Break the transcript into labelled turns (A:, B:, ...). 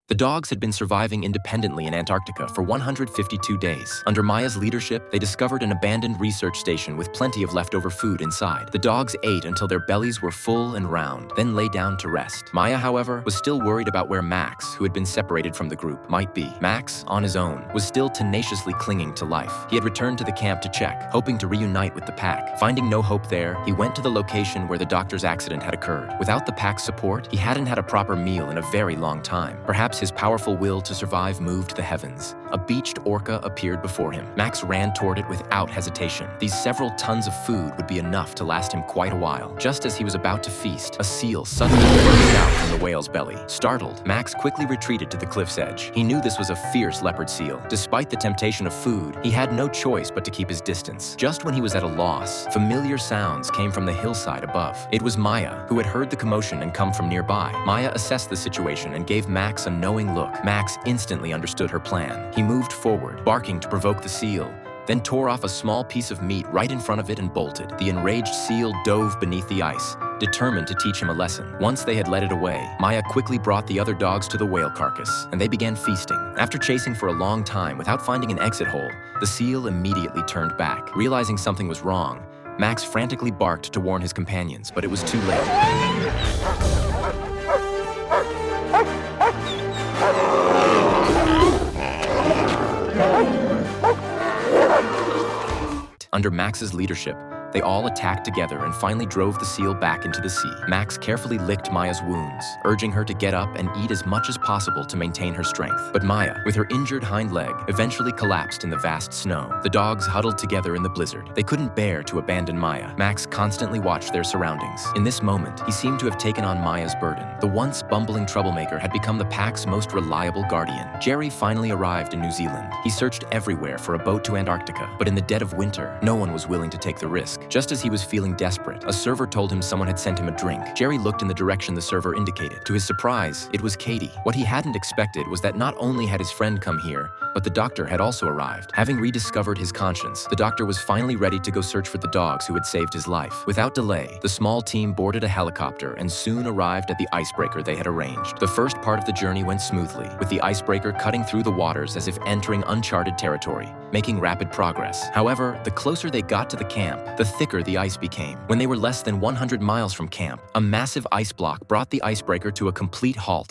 A: The dogs had been surviving independently in Antarctica for 152 days. Under Maya's leadership, they discovered an abandoned research station with plenty of leftover food inside. The dogs ate until their bellies were full and round, then lay down to rest. Maya, however, was still worried about where Max, who had been separated from the group, might be. Max, on his own, was still tenaciously clinging to life. He had returned to the camp to check, hoping to reunite with the pack. Finding no hope there, he went to the location where the doctor's accident had occurred. Without the pack's support, he hadn't had a proper meal in a very long time. Perhaps his powerful will to survive moved the heavens. A beached orca appeared before him. Max ran toward it without hesitation. These several tons of food would be enough to last him quite a while. Just as he was about to feast, a seal suddenly burst out from the whale's belly. Startled, Max quickly retreated to the cliff's edge. He knew this was a fierce leopard seal. Despite the temptation of food, he had no choice but to keep his distance. Just when he was at a loss, familiar sounds came from the hillside above. It was Maya, who had heard the commotion and come from nearby. Maya assessed the situation and gave Max a knowing look. Max instantly understood her plan. He moved forward, barking to provoke the seal, then tore off a small piece of meat right in front of it and bolted. The enraged seal dove beneath the ice, determined to teach him a lesson. Once they had led it away, Maya quickly brought the other dogs to the whale carcass, and they began feasting. After chasing for a long time without finding an exit hole, the seal immediately turned back. Realizing something was wrong, Max frantically barked to warn his companions, but it was too late. Under Max's leadership, they all attacked together and finally drove the seal back into the sea. Max carefully licked Maya's wounds, urging her to get up and eat as much as possible to maintain her strength. But Maya, with her injured hind leg, eventually collapsed in the vast snow. The dogs huddled together in the blizzard. They couldn't bear to abandon Maya. Max constantly watched their surroundings. In this moment, he seemed to have taken on Maya's burden. The once bumbling troublemaker had become the pack's most reliable guardian. Jerry finally arrived in New Zealand. He searched everywhere for a boat to Antarctica, but in the dead of winter, no one was willing to take the risk. Just as he was feeling desperate, a server told him someone had sent him a drink. Jerry looked in the direction the server indicated. To his surprise, it was Katie. What he hadn't expected was that not only had his friend come here, but the doctor had also arrived. Having rediscovered his conscience, the doctor was finally ready to go search for the dogs who had saved his life. Without delay, the small team boarded a helicopter and soon arrived at the icebreaker they had arranged. The first part of the journey went smoothly, with the icebreaker cutting through the waters as if entering uncharted territory, making rapid progress. However, the closer they got to the camp, the thicker the ice became. When they were less than 100 miles from camp, a massive ice block brought the icebreaker to a complete halt.